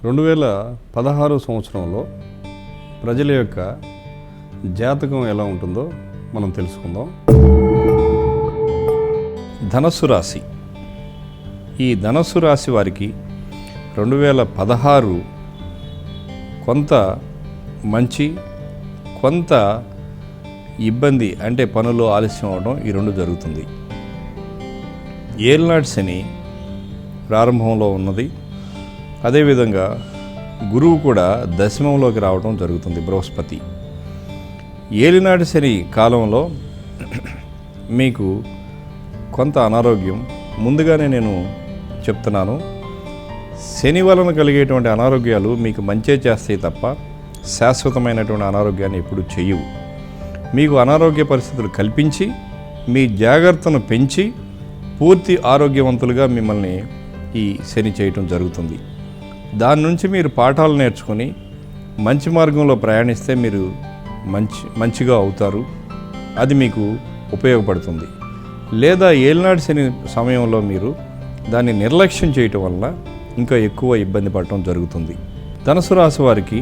2016 సంవత్సరంలో ప్రజల యొక్క జాతకం ఎలా ఉంటుందో మనం తెలుసుకుందాం. ధనస్సు రాశి. ఈ ధనస్సు రాశి వారికి 2016 కొంత మంచి, కొంత ఇబ్బంది, అంటే పనులు ఆలస్యం అవడం, ఈ రెండు జరుగుతుంది. ఏలినాటి శని ప్రారంభంలో ఉన్నది. అదేవిధంగా గురువు కూడా దశమంలోకి రావడం జరుగుతుంది, బృహస్పతి. ఏలినాటి శని కాలంలో మీకు కొంత అనారోగ్యం, ముందుగానే నేను చెప్తున్నాను, శని వలన కలిగేటువంటి అనారోగ్యాలు మీకు మంచే చేస్తాయి తప్ప శాశ్వతమైనటువంటి అనారోగ్యాన్ని ఎప్పుడు చేయవు. మీకు అనారోగ్య పరిస్థితులు కల్పించి మీ జాగ్రత్తను పెంచి పూర్తి ఆరోగ్యవంతులుగా మిమ్మల్ని ఈ శని చేయటం జరుగుతుంది. దాని నుంచి మీరు పాఠాలు నేర్చుకొని మంచి మార్గంలో ప్రయాణిస్తే మీరు మంచిగా అవుతారు. అది మీకు ఉపయోగపడుతుంది. లేదా ఏలినాటి శని సమయంలో మీరు దాన్ని నిర్లక్ష్యం చేయటం వల్ల ఇంకా ఎక్కువ ఇబ్బంది పడటం జరుగుతుంది. ధనుసు రాశి వారికి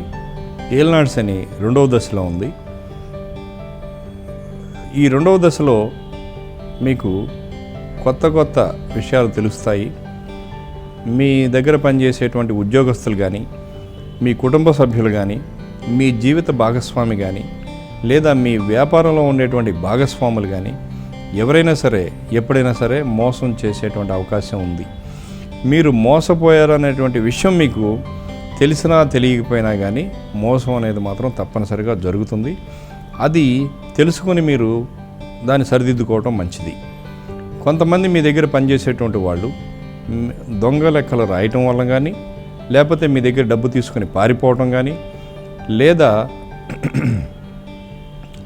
ఏలినాటి శని 2వ దశలో ఉంది. ఈ 2వ దశలో మీకు కొత్త విషయాలు తెలుస్తాయి. మీ దగ్గర పనిచేసేటువంటి ఉద్యోగస్తులు కానీ, మీ కుటుంబ సభ్యులు కానీ, మీ జీవిత భాగస్వామి కానీ, లేదా మీ వ్యాపారంలో ఉండేటువంటి భాగస్వాములు కానీ ఎవరైనా సరే ఎప్పుడైనా సరే మోసం చేసేటువంటి అవకాశం ఉంది. మీరు మోసపోయారనేటువంటి విషయం మీకు తెలిసినా తెలియకపోయినా కానీ మోసం అనేది మాత్రం తప్పనిసరిగా జరుగుతుంది. అది తెలుసుకొని మీరు దాన్ని సరిదిద్దుకోవటం మంచిది. కొంతమంది మీ దగ్గర పనిచేసేటువంటి వాళ్ళు దొంగ లెక్కలు రాయటం వల్ల కానీ, లేకపోతే మీ దగ్గర డబ్బు తీసుకుని పారిపోవటం కానీ, లేదా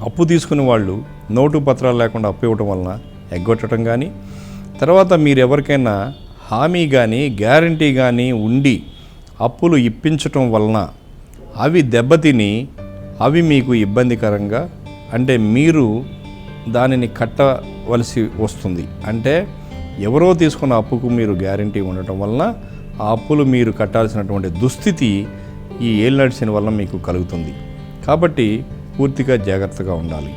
అప్పు తీసుకుని వాళ్ళు నోటు పత్రాలు లేకుండా అప్పు ఇవ్వటం వలన ఎగ్గొట్టడం కానీ, తర్వాత మీరు ఎవరికైనా హామీ కానీ గ్యారంటీ కానీ ఉండి అప్పులు ఇప్పించటం వలన అవి దెబ్బతిని అవి మీకు ఇబ్బందికరంగా, అంటే మీరు దానిని కట్టవలసి వస్తుంది. అంటే ఎవరో తీసుకున్న అప్పుకు మీరు గ్యారంటీ ఉండటం వలన ఆ అప్పులు మీరు కట్టాల్సినటువంటి దుస్థితి ఈ ఏలినాటి శని వలన మీకు కలుగుతుంది. కాబట్టి పూర్తిగా జాగ్రత్తగా ఉండాలి.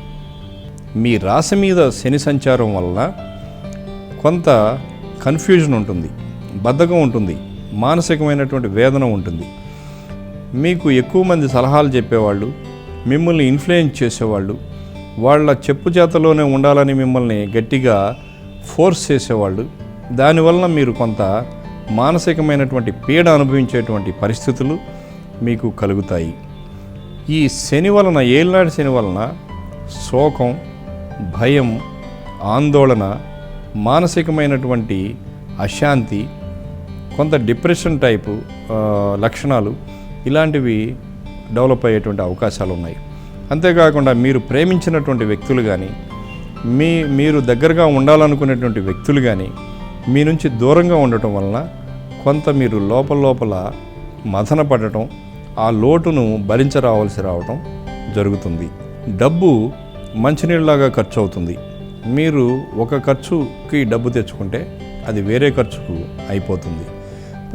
మీ రాశి మీద శని సంచారం వలన కొంత కన్ఫ్యూజన్ ఉంటుంది, బద్ధకం ఉంటుంది, మానసికమైనటువంటి వేదన ఉంటుంది. మీకు ఎక్కువ మంది సలహాలు చెప్పేవాళ్ళు, మిమ్మల్ని ఇన్ఫ్లుయెన్స్ చేసేవాళ్ళు, వాళ్ళ చెప్పు చేతలోనే ఉండాలని మిమ్మల్ని గట్టిగా ఫోర్స్ చేసేవాళ్ళు, దానివలన మీరు కొంత మానసికమైనటువంటి పీడ అనుభవించేటువంటి పరిస్థితులు మీకు కలుగుతాయి. ఈ శని వలన, ఏలినాటి శని వలన శోకం, భయం, ఆందోళన, మానసికమైనటువంటి అశాంతి, కొంత డిప్రెషన్ టైపు లక్షణాలు ఇలాంటివి డెవలప్ అయ్యేటువంటి అవకాశాలు ఉన్నాయి. అంతేకాకుండా మీరు ప్రేమించినటువంటి వ్యక్తులు కానీ, మీరు దగ్గరగా ఉండాలనుకునేటువంటి వ్యక్తులు కానీ మీ నుంచి దూరంగా ఉండటం వలన కొంత మీరు లోపల మదన పడటం, ఆ లోటును భరించరావాల్సి రావటం జరుగుతుంది. డబ్బు మంచినీళ్ళలాగా ఖర్చు అవుతుంది. మీరు ఒక ఖర్చుకి డబ్బు తెచ్చుకుంటే అది వేరే ఖర్చుకు అయిపోతుంది.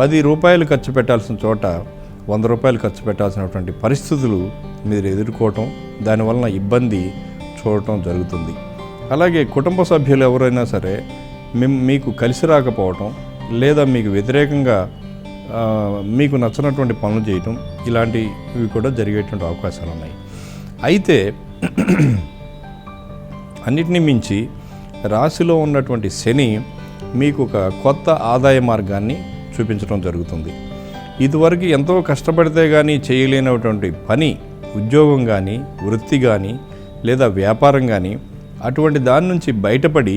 10 రూపాయలు ఖర్చు పెట్టాల్సిన చోట 100 రూపాయలు ఖర్చు పెట్టాల్సినటువంటి పరిస్థితులు మీరు ఎదుర్కోవటం, దానివలన ఇబ్బంది చూడటం జరుగుతుంది. అలాగే కుటుంబ సభ్యులు ఎవరైనా సరే మీకు కలిసి రాకపోవటం, లేదా మీకు వ్యతిరేకంగా మీకు నచ్చినటువంటి పనులు చేయటం, ఇలాంటివి కూడా జరిగేటువంటి అవకాశాలు ఉన్నాయి. అయితే అన్నిటినీ మించి రాశిలో ఉన్నటువంటి శని మీకు ఒక కొత్త ఆదాయ మార్గాన్ని చూపించడం జరుగుతుంది. ఇదివరకు ఎంతో కష్టపడితే కానీ చేయలేనటువంటి పని, ఉద్యోగం కానీ, వృత్తి కానీ, లేదా వ్యాపారం కానీ, అటువంటి దాని నుంచి బయటపడి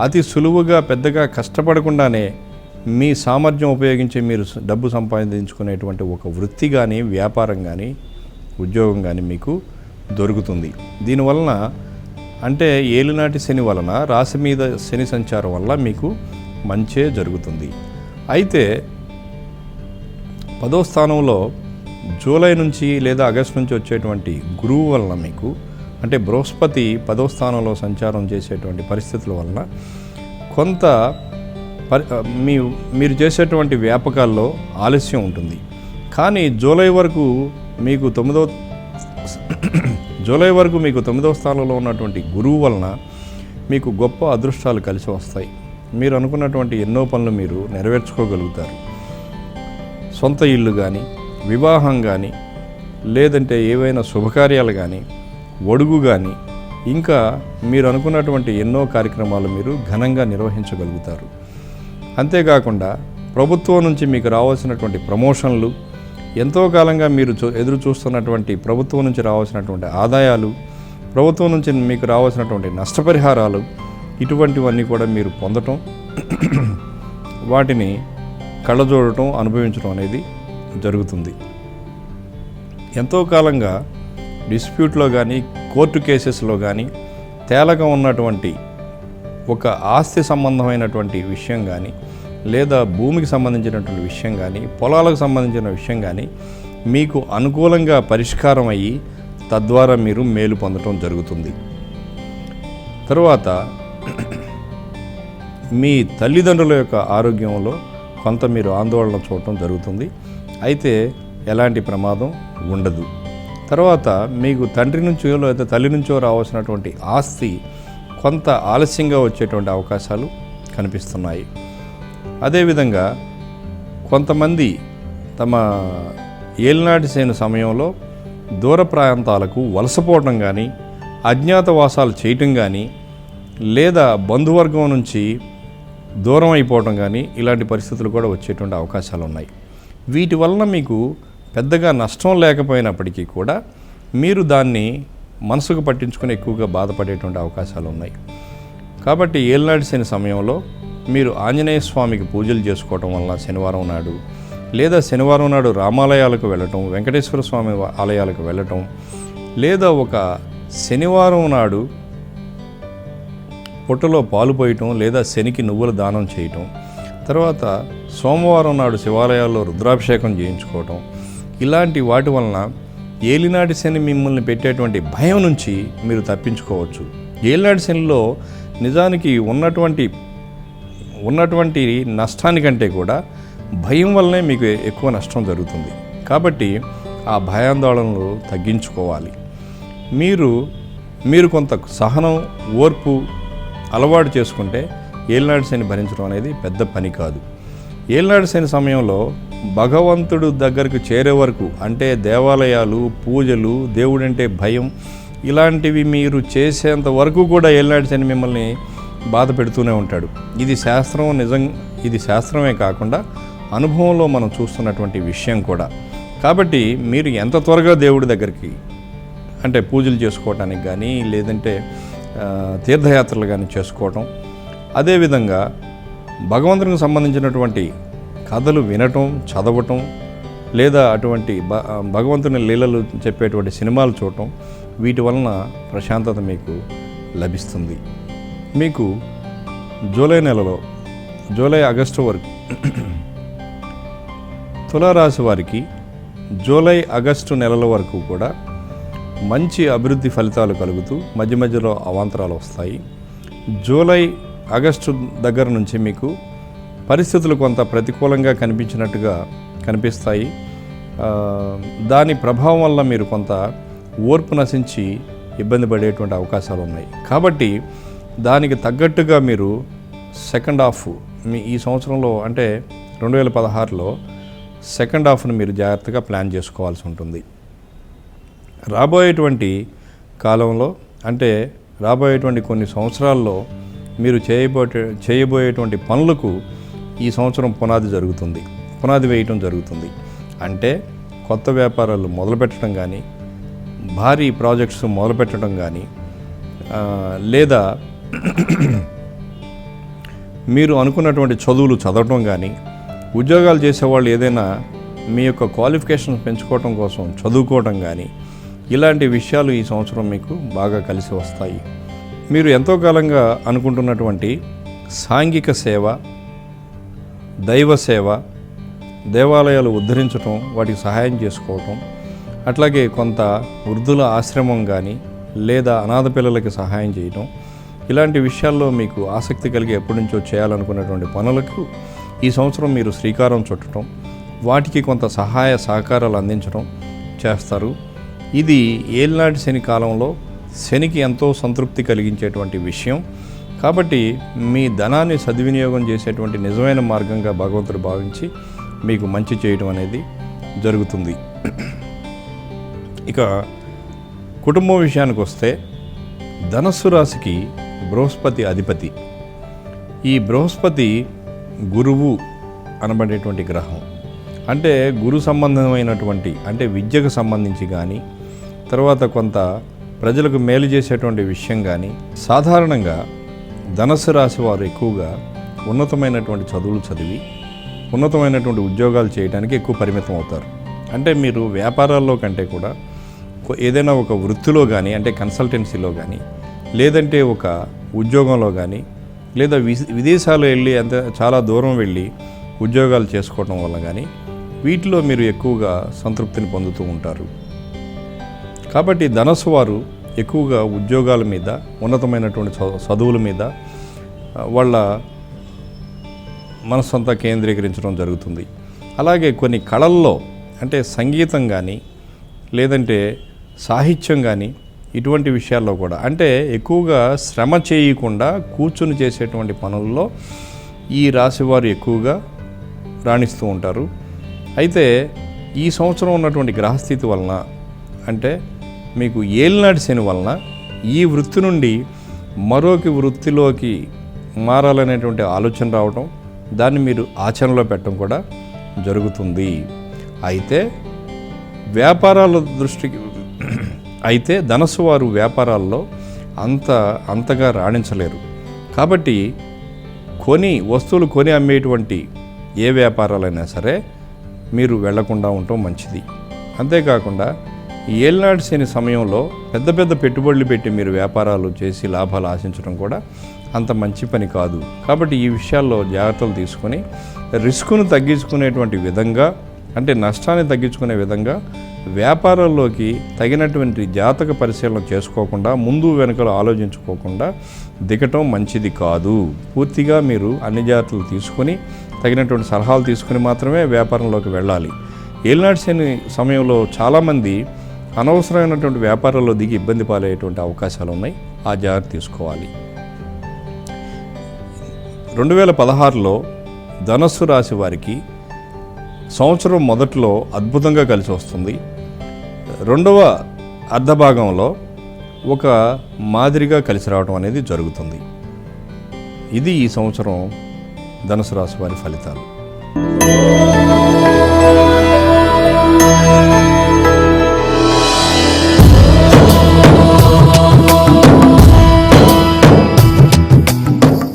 అతి సులువుగా పెద్దగా కష్టపడకుండానే మీ సామర్థ్యం ఉపయోగించి మీరు డబ్బు సంపాదించుకునేటువంటి ఒక వృత్తి కానీ, వ్యాపారం కానీ, ఉద్యోగం కానీ మీకు దొరుకుతుంది. దీనివలన, అంటే ఏలినాటి శని వలన, రాశి మీద శని సంచారం వల్ల మీకు మంచే జరుగుతుంది. అయితే 10వ స్థానంలో జూలై నుంచి లేదా ఆగస్టు నుంచి వచ్చేటువంటి గురువు వలన మీకు, అంటే బృహస్పతి 10వ స్థానంలో సంచారం చేసేటువంటి పరిస్థితుల వలన కొంత మీరు చేసేటువంటి వ్యాపకాల్లో ఆలస్యం ఉంటుంది. కానీ జూలై వరకు మీకు 9వ స్థానంలో ఉన్నటువంటి గురువు వలన మీకు గొప్ప అదృష్టాలు కలిసి వస్తాయి. మీరు అనుకున్నటువంటి ఎన్నో పనులు మీరు నెరవేర్చుకోగలుగుతారు. సొంత ఇల్లు కానీ, వివాహం కానీ, లేదంటే ఏవైనా శుభకార్యాలు కానీ, ఒడుగు కానీ, ఇంకా మీరు అనుకున్నటువంటి ఎన్నో కార్యక్రమాలు మీరు ఘనంగా నిర్వహించగలుగుతారు. అంతేకాకుండా ప్రభుత్వం నుంచి మీకు రావాల్సినటువంటి ప్రమోషన్లు, ఎంతో కాలంగా మీరు ఎదురు చూస్తున్నటువంటి ప్రభుత్వం నుంచి రావాల్సినటువంటి ఆదాయాలు, ప్రభుత్వం నుంచి మీకు రావాల్సినటువంటి నష్టపరిహారాలు, ఇటువంటివన్నీ కూడా మీరు పొందటం, వాటిని కళ్ళజోడటం, అనుభవించడం అనేది జరుగుతుంది. ఎంతో కాలంగా డిస్ప్యూట్లో కానీ, కోర్టు కేసెస్లో కానీ తేలక ఉన్నటువంటి ఒక ఆస్తి సంబంధమైనటువంటి విషయం కానీ, లేదా భూమికి సంబంధించినటువంటి విషయం కానీ, పొలాలకు సంబంధించిన విషయం కానీ మీకు అనుకూలంగా పరిష్కారం అయ్యి తద్వారా మీరు మేలు పొందటం జరుగుతుంది. తరువాత మీ తల్లిదండ్రుల యొక్క ఆరోగ్యంలో కొంత మీరు ఆందోళన చూడటం జరుగుతుంది. అయితే ఎలాంటి ప్రమాదం ఉండదు. తర్వాత మీకు తండ్రి నుంచో లేదా తల్లి నుంచో రావాల్సినటువంటి ఆస్తి కొంత ఆలస్యంగా వచ్చేటువంటి అవకాశాలు కనిపిస్తున్నాయి. అదేవిధంగా కొంతమంది తమ ఏలినాటి శని సమయంలో దూర ప్రాంతాలకు వలసపోవటం కానీ, అజ్ఞాతవాసాలు చేయటం కానీ, లేదా బంధువర్గం నుంచి దూరం అయిపోవటం కానీ, ఇలాంటి పరిస్థితులు కూడా వచ్చేటువంటి అవకాశాలు ఉన్నాయి. వీటి వలన మీకు పెద్దగా నష్టం లేకపోయినప్పటికీ కూడా మీరు దాన్ని మనసుకు పట్టించుకొని ఎక్కువగా బాధపడేటువంటి అవకాశాలు ఉన్నాయి. కాబట్టి ఏలినాటి శని సమయంలో మీరు ఆంజనేయ స్వామికి పూజలు చేసుకోవటం వలన శనివారం నాడు, లేదా శనివారం నాడు రామాలయాలకు వెళ్ళటం, వెంకటేశ్వర స్వామి ఆలయాలకు వెళ్ళటం, లేదా ఒక శనివారం నాడు పొట్టలో పాలు పోయటం, లేదా శనికి నువ్వుల దానం చేయటం, తర్వాత సోమవారం నాడు శివాలయాల్లో రుద్రాభిషేకం చేయించుకోవటం, ఇలాంటి వాటి వలన ఏలినాటి శని మిమ్మల్ని పెట్టేటువంటి భయం నుంచి మీరు తప్పించుకోవచ్చు. ఏలినాటి శనిలో నిజానికి ఉన్నటువంటి నష్టానికంటే కూడా భయం వల్లనే మీకు ఎక్కువ నష్టం జరుగుతుంది. కాబట్టి ఆ భయాందోళనలు తగ్గించుకోవాలి. మీరు కొంత సహనం, ఓర్పు అలవాటు చేసుకుంటే ఏలినాటి శని భరించడం అనేది పెద్ద పని కాదు. ఏలినాటి శని సమయంలో భగవంతుడు దగ్గరకు చేరే వరకు, అంటే దేవాలయాలు, పూజలు, దేవుడంటే భయం, ఇలాంటివి మీరు చేసేంత వరకు కూడా ఏలినాటి శని మిమ్మల్ని బాధ పెడుతూనే ఉంటాడు. ఇది శాస్త్రమే కాకుండా అనుభవంలో మనం చూస్తున్నటువంటి విషయం కూడా. కాబట్టి మీరు ఎంత త్వరగా దేవుడి దగ్గరికి, అంటే పూజలు చేసుకోవటానికి కానీ, లేదంటే తీర్థయాత్రలు కానీ చేసుకోవటం, అదేవిధంగా భగవంతునికి సంబంధించినటువంటి కథలు వినటం, చదవటం, లేదా అటువంటి భగవంతుని లీలలు చెప్పేటువంటి సినిమాలు చూడటం, వీటి వలన ప్రశాంతత మీకు లభిస్తుంది. మీకు జూలై నెలలో, జూలై ఆగస్టు వరకు తులారాశి వారికి జూలై ఆగస్టు నెలల వరకు కూడా మంచి అభివృద్ధి ఫలితాలు కలుగుతూ మధ్య మధ్యలో అవాంతరాలు వస్తాయి. జూలై ఆగస్టు దగ్గర నుంచి మీకు పరిస్థితులు కొంత ప్రతికూలంగా కనిపిస్తాయి. దాని ప్రభావం వల్ల మీరు కొంత ఓర్పు నశించి ఇబ్బంది పడేటువంటి అవకాశాలు ఉన్నాయి. కాబట్టి దానికి తగ్గట్టుగా మీరు సెకండ్ హాఫ్ ఈ సంవత్సరంలో, అంటే 2016లో సెకండ్ హాఫ్ను మీరు జాగ్రత్తగా ప్లాన్ చేసుకోవాల్సి ఉంటుంది. రాబోయేటువంటి కాలంలో, అంటే రాబోయేటువంటి కొన్ని సంవత్సరాల్లో మీరు చేయబోయేటువంటి పనులకు ఈ సంవత్సరం పునాది వేయటం జరుగుతుంది. అంటే కొత్త వ్యాపారాలు మొదలుపెట్టడం కానీ, భారీ ప్రాజెక్ట్స్ మొదలుపెట్టడం కానీ, లేదా మీరు అనుకున్నటువంటి చదువులు చదవటం కానీ, ఉద్యోగాలు చేసేవాళ్ళు ఏదైనా మీ యొక్క క్వాలిఫికేషన్ పెంచుకోవటం కోసం చదువుకోవటం కానీ, ఇలాంటి విషయాలు ఈ సంవత్సరం మీకు బాగా కలిసి వస్తాయి. మీరు ఎంతో కాలంగా అనుకుంటున్నటువంటి సాంఘిక సేవ, దైవ సేవ, దేవాలయాలు ఉద్ధరించటం, వాటికి సహాయం చేసుకోవటం, అట్లాగే కొంత వృద్ధుల ఆశ్రమం కానీ, లేదా అనాథ పిల్లలకి సహాయం చేయటం, ఇలాంటి విషయాల్లో మీకు ఆసక్తి కలిగి ఎప్పటి నుంచో చేయాలనుకున్నటువంటి పనులకు ఈ సంవత్సరం మీరు శ్రీకారం చుట్టడం, వాటికి కొంత సహాయ సహకారాలు అందించడం చేస్తారు. ఇది ఏలినాటి శని కాలంలో శనికి ఎంతో సంతృప్తి కలిగించేటువంటి విషయం. కాబట్టి మీ ధనాన్ని సద్వినియోగం చేసేటువంటి నిజమైన మార్గంగా భగవంతుడు భావించి మీకు మంచి చేయడం అనేది జరుగుతుంది. ఇక కుటుంబం విషయానికి వస్తే ధనస్సు రాశికి బృహస్పతి అధిపతి. ఈ బృహస్పతి గురువు అనబడేటువంటి గ్రహం. అంటే గురు సంబంధమైనటువంటి అంటే విద్యకు సంబంధించి కానీ తర్వాత కొంత ప్రజలకు మేలు చేసేటువంటి విషయం కానీ సాధారణంగా ధనస్సు రాశి వారు ఎక్కువగా ఉన్నతమైనటువంటి చదువులు చదివి ఉన్నతమైనటువంటి ఉద్యోగాలు చేయడానికి ఎక్కువ పరిమితం అవుతారు. అంటే మీరు వ్యాపారాల్లో కంటే కూడా ఏదైనా ఒక వృత్తిలో కానీ అంటే కన్సల్టెన్సీలో కానీ లేదంటే ఒక ఉద్యోగంలో కానీ లేదా విదేశాలు వెళ్ళి చాలా దూరం వెళ్ళి ఉద్యోగాలు చేసుకోవడం వల్ల కానీ వీటిలో మీరు ఎక్కువగా సంతృప్తిని పొందుతూ ఉంటారు. కాబట్టి ధనస్సు వారు ఎక్కువగా ఉద్యోగాల మీద ఉన్నతమైనటువంటి చదువుల మీద వాళ్ళ మనస్సంతా కేంద్రీకరించడం జరుగుతుంది. అలాగే కొన్ని కళల్లో అంటే సంగీతం కానీ లేదంటే సాహిత్యం కానీ ఇటువంటి విషయాల్లో కూడా అంటే ఎక్కువగా శ్రమ చేయకుండా కూర్చుని చేసేటువంటి పనుల్లో ఈ రాశివారు ఎక్కువగా రాణిస్తూ ఉంటారు. అయితే ఈ సంవత్సరం ఉన్నటువంటి గ్రహస్థితి వలన అంటే మీకు ఏలినాటి శని వలన ఈ వృత్తి నుండి మరొక వృత్తిలోకి మారాలనేటువంటి ఆలోచన రావడం, దాన్ని మీరు ఆచరణలో పెట్టడం కూడా జరుగుతుంది. అయితే వ్యాపారాల దృష్టికి అయితే ధనస్సు వారు వ్యాపారాల్లో అంతగా రాణించలేరు. కాబట్టి వస్తువులు కొని అమ్మేటువంటి ఏ వ్యాపారాలైనా సరే మీరు వెళ్లకుండా ఉండటం మంచిది. అంతేకాకుండా ఏలినాటి శని సమయంలో పెద్ద పెట్టుబడులు పెట్టి మీరు వ్యాపారాలు చేసి లాభాలు ఆశించడం కూడా అంత మంచి పని కాదు. కాబట్టి ఈ విషయాల్లో జాగ్రత్తలు తీసుకొని రిస్కును తగ్గించుకునేటువంటి విధంగా అంటే నష్టాన్ని తగ్గించుకునే విధంగా వ్యాపారాల్లోకి తగినటువంటి జాతక పరిశీలన చేసుకోకుండా ముందు వెనుకలు ఆలోచించుకోకుండా దిగటం మంచిది కాదు. పూర్తిగా మీరు అన్ని జాగ్రత్తలు తీసుకొని తగినటువంటి సలహాలు తీసుకుని మాత్రమే వ్యాపారంలోకి వెళ్ళాలి. ఏలినాటి శని సమయంలో చాలామంది అనవసరమైనటువంటి వ్యాపారాల్లో దిగి ఇబ్బంది పాలయ్యేటువంటి అవకాశాలు ఉన్నాయి. ఆ జాగ్రత్త తీసుకోవాలి. 2016లో ధనస్సు రాశి వారికి సంవత్సరం మొదట్లో అద్భుతంగా కలిసి వస్తుంది. రెండవ అర్ధభాగంలో ఒక మాదిరిగా కలిసి రావడం అనేది జరుగుతుంది. ఇది ఈ సంవత్సరం ధనుసు రాశి వారి ఫలితాలు.